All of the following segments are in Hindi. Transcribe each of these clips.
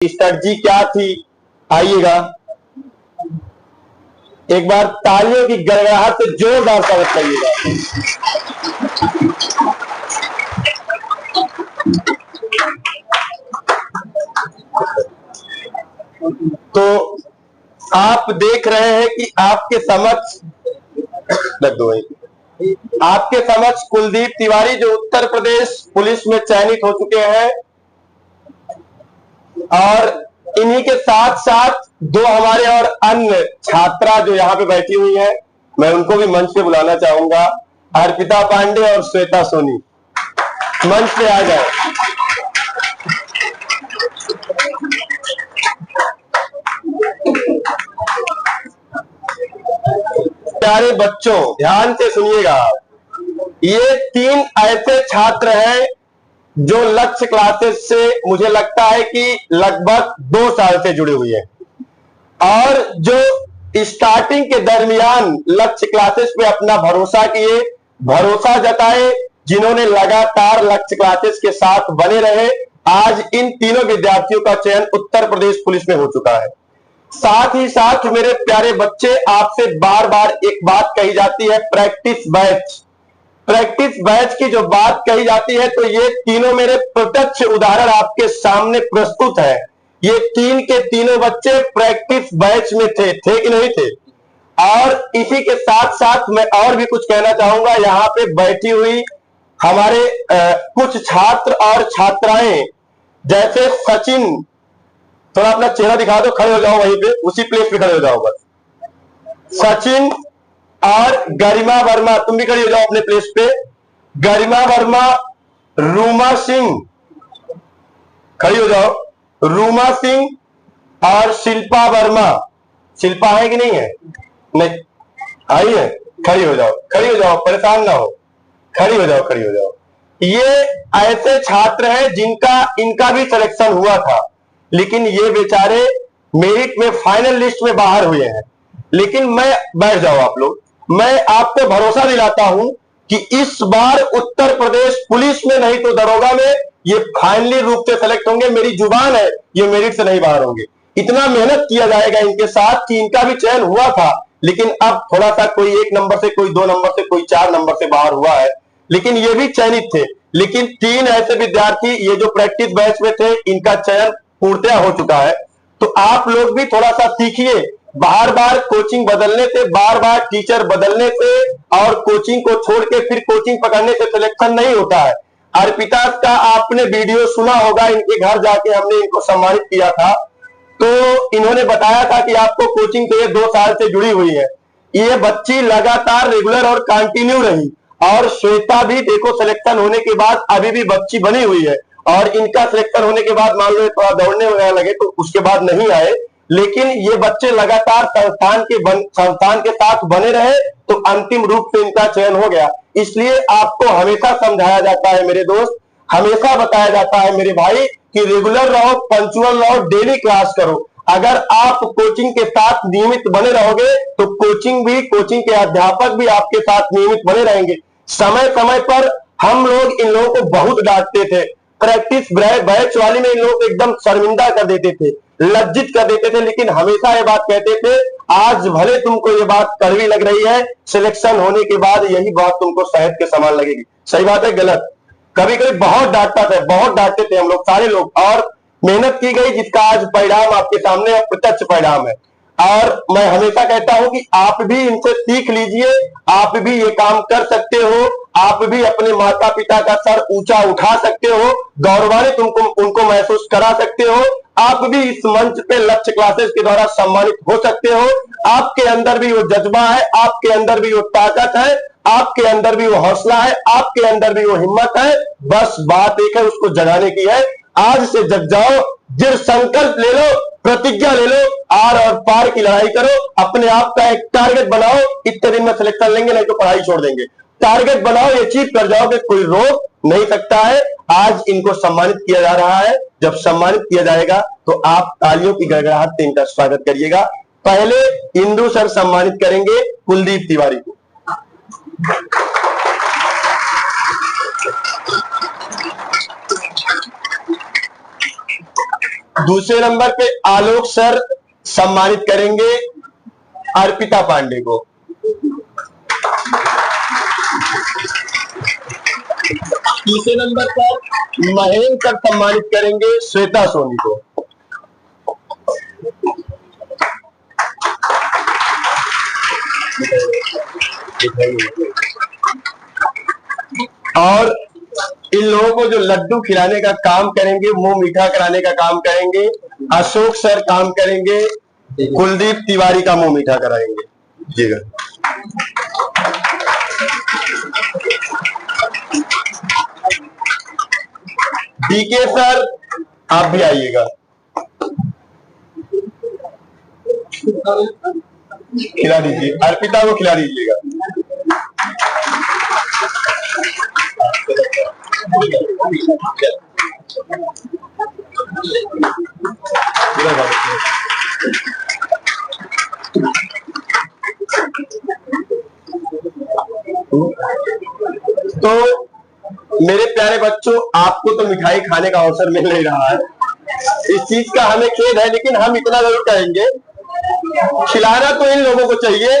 स्ट्रेटजी क्या थी, आइएगा एक बार तालियों की गड़गड़ाहट से जोरदार स्वागत करिएगा। तो आप देख रहे हैं कि आपके समक्ष कुलदीप तिवारी जो उत्तर प्रदेश पुलिस में चयनित हो चुके हैं, और इन्हीं के साथ साथ दो हमारे और अन्य छात्रा जो यहाँ पे बैठी हुई हैं, मैं उनको भी मंच पे बुलाना चाहूंगा। अर्पिता पांडे और श्वेता सोनी मंच पे आ जाए। प्यारे बच्चों, ध्यान से सुनिएगा, ये तीन ऐसे छात्र हैं जो लक्ष्य क्लासेस से मुझे लगता है कि लगभग 2 साल से जुड़े हुए हैं, और जो स्टार्टिंग के दरमियान लक्ष्य क्लासेस पे अपना भरोसा किए, भरोसा जताए, जिन्होंने लगातार लक्ष्य क्लासेस के साथ बने रहे, आज इन तीनों विद्यार्थियों का चयन उत्तर प्रदेश पुलिस में हो चुका है। साथ ही साथ मेरे प्यारे बच्चे, आपसे बार बार एक बात कही जाती है, प्रैक्टिस बैच। प्रैक्टिस बैच की जो बात कही जाती है, तो ये तीनों मेरे प्रत्यक्ष उदाहरण आपके सामने प्रस्तुत है। ये तीन के तीनों बच्चे प्रैक्टिस बैच में थे कि नहीं थे? और इसी के साथ साथ मैं और भी कुछ कहना चाहूंगा। यहाँ पे बैठी हुई हमारे कुछ छात्र और छात्राएं, जैसे सचिन, थोड़ा अपना चेहरा दिखा दो, खड़े हो जाओ वहीं पे, उसी प्लेस पे खड़े हो जाओ बस। सचिन और गरिमा वर्मा, तुम भी खड़ी हो जाओ अपने प्लेस पे। गरिमा वर्मा, रूमा सिंह, खड़ी हो जाओ। रूमा सिंह और शिल्पा वर्मा। शिल्पा है कि नहीं है? नहीं आई है? खड़ी हो जाओ, खड़ी हो जाओ, परेशान ना हो, खड़ी हो जाओ, खड़ी हो जाओ। ये ऐसे छात्र हैं जिनका इनका भी सिलेक्शन हुआ था, लेकिन ये बेचारे मेरिट में फाइनल लिस्ट में बाहर हुए हैं। लेकिन मैं, बैठ जाओ आप लोग, मैं आपको भरोसा दिलाता हूं कि इस बार उत्तर प्रदेश पुलिस में नहीं तो दरोगा में ये फाइनली रूप से सेलेक्ट होंगे। मेरी जुबान है, ये मेरिट से नहीं बाहर होंगे। इतना मेहनत किया जाएगा इनके साथ कि इनका भी चयन हुआ था, लेकिन अब थोड़ा सा कोई 1 नंबर से, कोई 2 नंबर से, कोई 4 नंबर से बाहर हुआ है, लेकिन ये भी चयनित थे। लेकिन 3 ऐसे विद्यार्थी ये जो प्रैक्टिस बैच में थे, इनका चयन पूर्णतया हो चुका है। तो आप लोग भी थोड़ा सा सीखिए। बार बार कोचिंग बदलने से, बार बार टीचर बदलने से और कोचिंग को छोड़ के फिर कोचिंग पकड़ने से सिलेक्शन नहीं होता है। अर्पिता का आपने वीडियो सुना होगा, इनके घर जाके हमने इनको सम्मानित किया था, तो इन्होंने बताया था कि आपको कोचिंग तो ये 2 साल से जुड़ी हुई है। ये बच्ची लगातार रेगुलर और कंटिन्यू रही, और श्वेता भी देखो सिलेक्शन होने के बाद अभी भी बच्ची बनी हुई है, और इनका सिलेक्शन होने के बाद मान लो थोड़ा दौड़ने वगैरह लगे तो उसके बाद नहीं आए, लेकिन ये बच्चे लगातार संस्थान के साथ बने रहे, तो अंतिम रूप से इनका चयन हो गया। इसलिए आपको हमेशा समझाया जाता है मेरे दोस्त, हमेशा बताया जाता है मेरे भाई कि रेगुलर रहो, पंक्चुअल रहो, डेली क्लास करो। अगर आप कोचिंग के साथ नियमित बने रहोगे तो कोचिंग के अध्यापक भी आपके साथ नियमित बने रहेंगे। समय समय पर हम लोग इन लोगों को बहुत डांटते थे, प्रैक्टिस बैच वाली में इन लोगों को एकदम शर्मिंदा कर देते थे, लज्जित कर देते थे, लेकिन हमेशा ये बात कहते थे, आज भले तुमको ये बात कड़वी लग रही है, सिलेक्शन होने के बाद यही बात तुमको शहद के समान लगेगी। सही बात है, गलत? कभी कभी बहुत डांटता था, बहुत डांटते थे हम लोग सारे लोग, और मेहनत की गई जिसका आज परिणाम आपके सामने प्रत्यक्ष परिणाम है। और मैं हमेशा कहता हूं कि आप भी इनसे सीख लीजिए, आप भी ये काम कर सकते हो, आप भी अपने माता पिता का सर ऊंचा उठा सकते हो, गौरवान्वित उनको महसूस करा सकते हो। आप भी इस मंच पे लक्ष्य क्लासेस के द्वारा सम्मानित हो सकते हो। आपके अंदर भी वो जज्बा है, आपके अंदर भी वो ताकत है, आपके अंदर भी वो हौसला है, आपके अंदर भी वो हिम्मत है। बस बात एक है, उसको जगाने की है। आज से जग जाओ, दृढ़ संकल्प ले लो, प्रतिज्ञा ले लो, आर और पार की लड़ाई करो, अपने आप का एक टारगेट बनाओ। इतने दिन में सिलेक्शन लेंगे, नहीं तो पढ़ाई छोड़ देंगे। टारगेट बनाओ, अचीव कर जाओगे, कोई रोक नहीं सकता है। आज इनको सम्मानित किया जा रहा है, जब सम्मानित किया जाएगा तो आप तालियों की गड़गड़ाहट से इनका स्वागत करिएगा। पहले इंदु सर सम्मानित करेंगे कुलदीप तिवारी को। दूसरे नंबर पे आलोक सर सम्मानित करेंगे अर्पिता पांडे को। तीसरे नंबर पर महेंद्र सर सम्मानित करेंगे श्वेता सोनी को। और इन लोगों को जो लड्डू खिलाने का काम करेंगे, मुंह मीठा कराने का काम करेंगे, अशोक सर काम करेंगे, कुलदीप तिवारी का मुंह मीठा कराएंगे। जी डीके सर आप भी आइएगा, खिला दीजिए, अर्पिता को खिला दीजिएगा। तो मेरे प्यारे बच्चों, आपको तो मिठाई खाने का अवसर मिल नहीं रहा है, इस चीज का हमें खेद है, लेकिन हम इतना जरूर कहेंगे, खिलाना तो इन लोगों को चाहिए।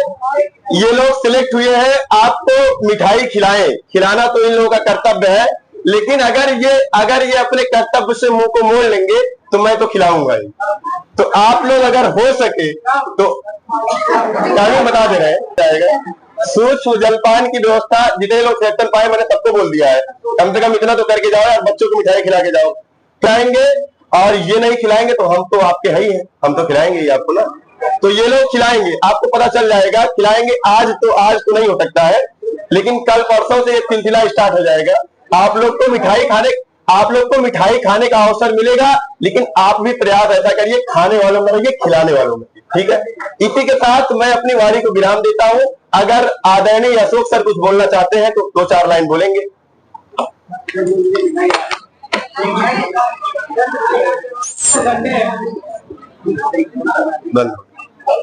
ये लोग सिलेक्ट हुए हैं, आपको मिठाई खिलाएं, खिलाना तो इन लोगों का कर्तव्य है। लेकिन अगर ये अपने कर्तव्य से मुंह को मोड़ लेंगे तो मैं तो खिलाऊंगा ही। तो आप लोग अगर हो सके तो टाइमिंग बता दे रहे हैं, सूक्ष्म जलपान की व्यवस्था जितने लोग सेक्टर पाए मैंने सबको बोल दिया है, कम से कम इतना तो करके जाओ यार, बच्चों को मिठाई खिला के जाओ। खिलाएंगे, और ये नहीं खिलाएंगे तो हम तो आपके है ही है, हम तो खिलाएंगे ही आपको ना। तो ये लोग खिलाएंगे, आपको पता चल जाएगा, खिलाएंगे। आज तो नहीं हो सकता है, लेकिन कल परसों से ये सिलसिला स्टार्ट हो जाएगा। आप लोग को मिठाई खाने का अवसर मिलेगा, लेकिन आप भी प्रयास ऐसा करिए, खाने वालों में रहिए, खिलाने वालों में, ठीक है। इसी के साथ मैं अपनी वाणी को विराम देता हूं। अगर आदरणीय अशोक सर कुछ बोलना चाहते हैं तो 2-4 लाइन बोलेंगे।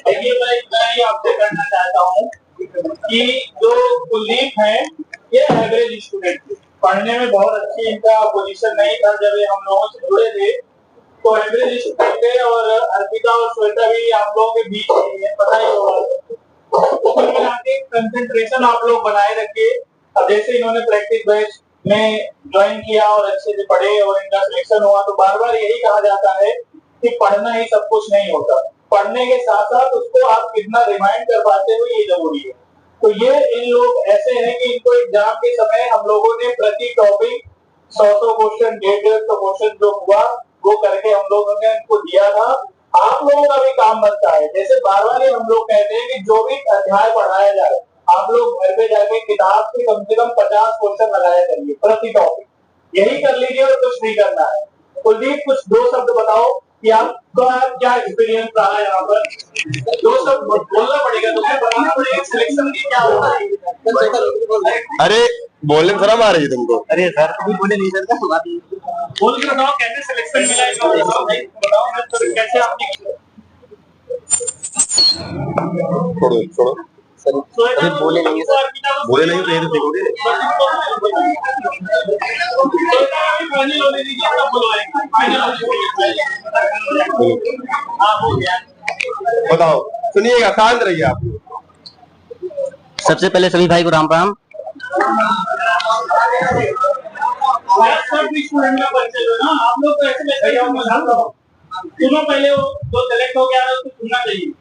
देखिए, मैं आपसे कहना चाहता हूँ कि जो कुलदीप है ये एवरेज स्टूडेंट थे, पढ़ने में बहुत अच्छी इनका पोजीशन नहीं था। जब ये हम लोगों से जुड़े थे तो एवरेज स्टूडेंट थे, और अर्पिता और श्वेता भी आप लोगों के बीच में है, पता ही होगा। कंसेंट्रेशन आप लोग बनाए रखिए। अब जैसे इन्होंने प्रैक्टिस बैच में ज्वाइन किया और अच्छे से पढ़े और इनका सिलेक्शन हुआ, तो बार बार यही कहा जाता है कि पढ़ना ही सब कुछ नहीं होता, पढ़ने के साथ साथ उसको आप कितना रिमाइंड कर पाते हो ये जरूरी है। तो ये इन लोग ऐसे हैं कि इनको एग्जाम के समय हम लोगों ने प्रति टॉपिक 100 क्वेश्चन, 150 क्वेश्चन जो हुआ वो करके हम लोगों ने इनको दिया था। आप लोगों का भी काम बनता है, जैसे बार बार हम लोग कहते हैं कि जो भी अध्याय पढ़ाया जाए आप लोग घर पे जाके किताब से कम 50 क्वेश्चन लगाया करिए प्रति टॉपिक, यही कर लीजिए और कुछ नहीं करना है। कुलदीप, कुछ 2 शब्द बताओ कि आपका क्या एक्सपीरियंस रहा है यहाँ पर। 2 शब्द बोलना पड़ेगा, तुम्हें बताना पड़ेगा सिलेक्शन की क्या होता है। अरे बोलने में शर्म आ रही है तुमको? अरे सर कभी बोले नहीं सर, बोल के बताओ कैसे सिलेक्शन मिला है, बताओ मैं तो कैसे आपने छोड़ो अरे बोले नहीं है सर, बोले नहीं तो ये तो देखोगे। बताओ, सुनिएगा, शांत रहिए आप। सबसे पहले सभी भाई को राम राम। आप लोग तो ऐसे पहले जो सेलेक्ट हो गया उसको सुनना चाहिए।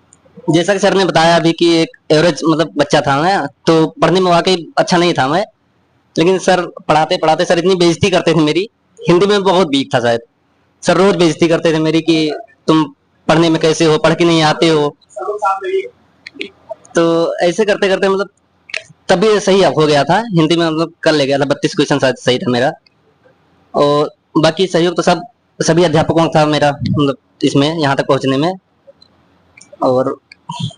जैसा कि सर ने बताया अभी कि एक एवरेज मतलब बच्चा था मैं, तो पढ़ने में वाकई अच्छा नहीं था मैं, लेकिन सर पढ़ाते पढ़ाते सर इतनी बेइज्जती करते थे मेरी, हिंदी में बहुत वीक था शायद, सर रोज बेइज्जती करते थे मेरी कि तुम पढ़ने में कैसे हो, पढ़ के नहीं आते हो। तो ऐसे करते करते मतलब तभी सही हो गया था हिंदी में, मतलब कर ले गया था, 32 क्वेश्चन शायद सही था मेरा। और बाकी सहयोग तो सभी अध्यापकों का था मेरा, मतलब इसमें यहाँ तक पहुंचने में। और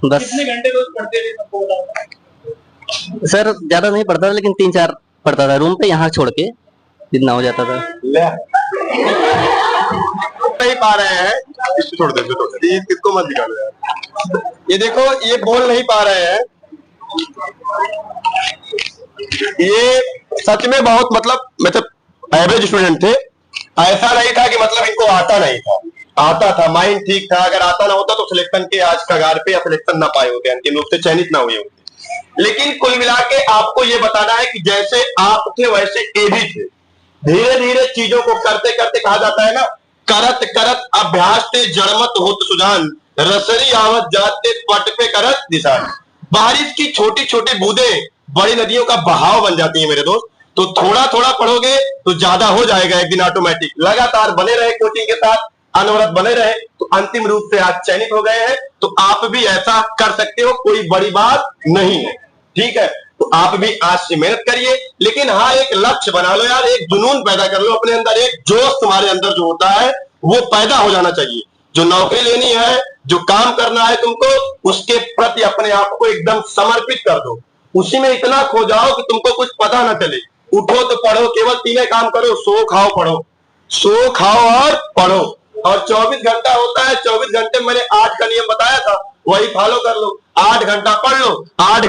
बस कितने घंटे रोज पढ़ते थे? सर ज्यादा नहीं पढ़ता था, लेकिन 3-4 पढ़ता था रूम पे, यहाँ छोड़ के जितना हो जाता था। नहीं पा रहे हैं, छोड़ दे, किसको मत निकालो यार। ये देखो, ये बोल नहीं पा रहे हैं, ये सच में बहुत मतलब एवरेज स्टूडेंट थे। ऐसा नहीं था कि मतलब इनको आता नहीं था, आता था, माइंड ठीक था। अगर आता ना होता तो सिलेक्शन के आज कगार पे या सिलेक्शन ना पाए होते, अंतिम रूप से चयनित ना हुए होते। लेकिन कुल मिला के आपको ये बताना है कि जैसे आप थे वैसे ये भी थे। धीरे धीरे चीजों को करते करते, कहा जाता है ना, करत करत अभ्यास ते जड़मत होत सुजान, रसरी आवत जाते पट पे करत निशान। बारिश की छोटी छोटी बूंदें बड़ी नदियों का बहाव बन जाती है मेरे दोस्त। तो थोड़ा थोड़ा पढ़ोगे तो ज्यादा हो जाएगा एक दिन ऑटोमेटिक। लगातार बने रहे कोचिंग के साथ, अनवरत बने रहे, तो अंतिम रूप से आज चयनित हो गए हैं। तो आप भी ऐसा कर सकते हो, कोई बड़ी बात नहीं है, ठीक है। तो आप भी आज से मेहनत करिए, लेकिन हाँ एक लक्ष्य बना लो यार, एक जुनून पैदा कर लो अपने अंदर, एक जोश तुम्हारे अंदर जो होता है वो पैदा हो जाना चाहिए। जो नौकरी लेनी है, जो काम करना है तुमको, उसके प्रति अपने आप को एकदम समर्पित कर दो। उसी में इतना खो जाओ कि तुमको कुछ पता ना चले। उठो तो पढ़ो, केवल तीन काम करो, सो खाओ पढ़ो, सो खाओ और पढ़ो। और 24 घंटा होता है, 24 घंटे मैंने 8 का नियम बताया था, वही फॉलो कर लो। 8 घंटा पढ़ लो, 8